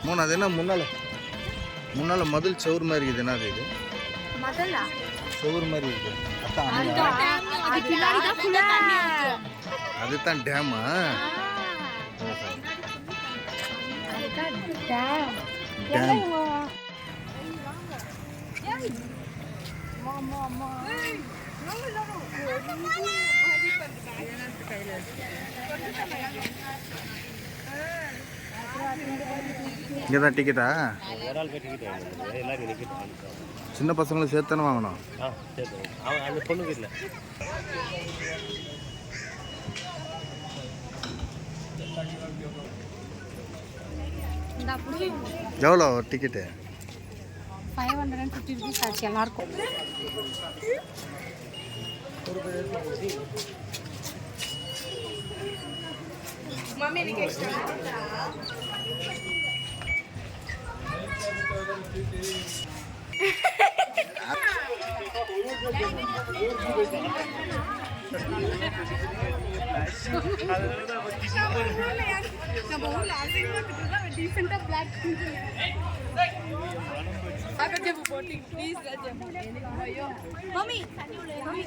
மூணு அது என்ன முன்னால மதில் சவுறு மாதிரி இருக்குது. என்ன இது சவுறு மாதிரி இருக்கு. அதுதான் டேமா? இங்கதான் டிக்கெட்டா? சின்ன பசங்களும் சேர்த்து தானே வாங்கணும். எவ்வளோ டிக்கெட்டு? 550 rupees ஆச்சு எல்லாருக்கும். மம்மி எனக்கு எக்ஸ்ட்ரா நம்ம ஊர்ல அசிங்கமா டீசெண்டா பிளாக் அகஜபு போட்டி ப்ளீஸ் ராஜபு ஐயோ மம்மி தண்ணி உள்ள மம்மி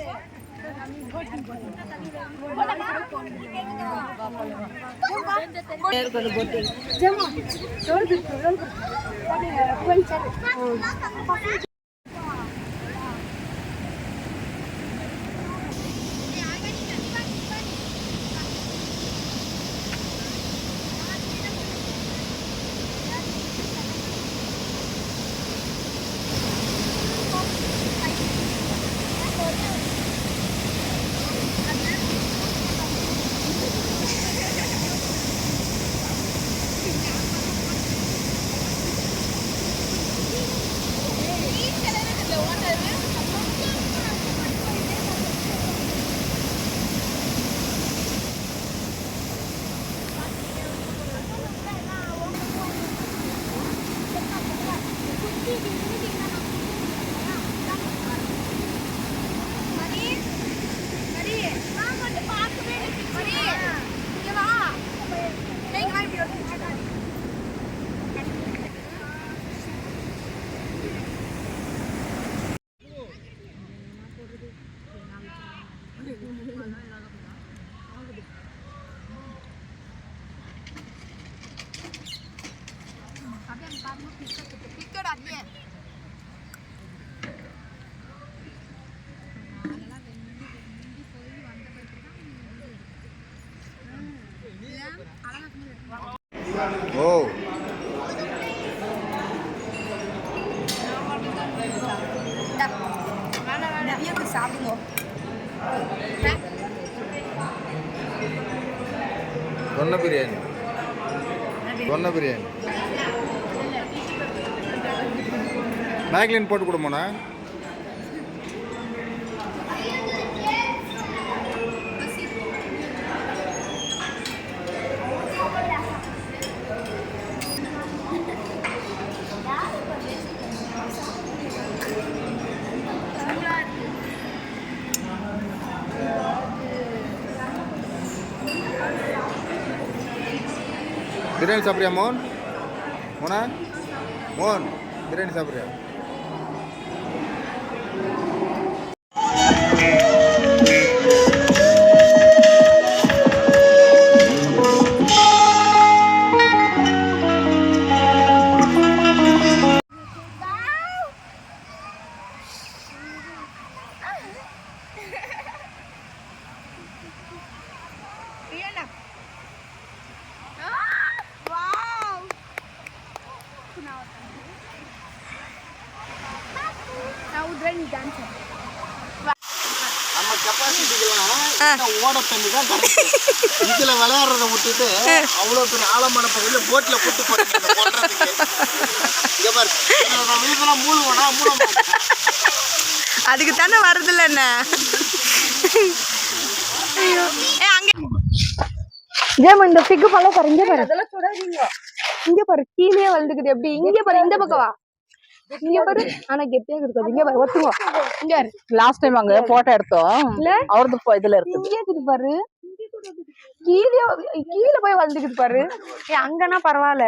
ஜமா டோர் ரோல் ஓ சொன்ன பிரியாணி மேக்லின் போட்டு கொடுமோண்ணா. பிரியாணி சாப்பிட்றியா மோகன்? மோகன் பிரியாணி சாப்பிட்றியா? நம்ம கெப்பாசிட்டிக்கெல்லாம் ஓட தண்ணி தான் இதுல விளையாடுறத விட்டுட்டு அவ்வளவு பெரிய ஆழமான பகுதியில போட்ல போட்டு போடுறதுக்கு மூழ்குவனா மூலம் அதுக்கு தானே வருதுல்ல என்ன. இந்த ஃபிக் பழம் பாரு, இங்க பாரு, இங்க பாரு கீழே வந்துக்குது. எப்படி இங்க பாரு, இந்த பக்கம் வா, இங்க பாரு. ஆனா கெட்டியா இருக்காது. இங்க பாரு, ஒத்துவோம். இங்க லாஸ்ட் டைம் அங்க போட்டோ எடுத்தோம் இல்ல, அவரது இதுல இருக்கு. இங்க இருக்குது பாரு, கீழே போய் வளர்ந்துக்குது பாரு. அங்கன்னா பரவாயில்ல.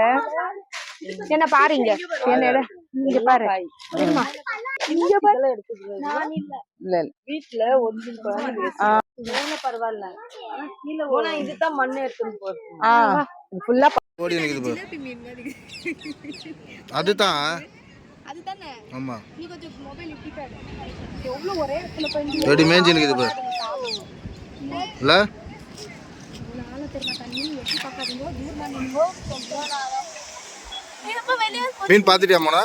என்ன பாருங்க, என்ன இங்க பாரு. இங்க பாரு. இல்ல வீட்டுல ஒன்று பரவாயில்ல. கீழே இதுதான் மண்ணு எடுத்துன்னு போறது. ஃபுல்லா ஓடி நிக்குது. அதுதான். அதுதானே. ஆமா. நீ கொஞ்சம் மொபைல் இப்படி பாரு. எவ்வளவு ஒரே இடத்துல போய் ஓடி மேஞ்சி நிக்குது பாரு. இல்ல? நாள தெரியல தண்ணி எட்டி பார்க்காதீங்க. தூரமா நின்னுங்க. நீ ரொம்ப வெளிய மீன் பாத்துட்டியா மோனா?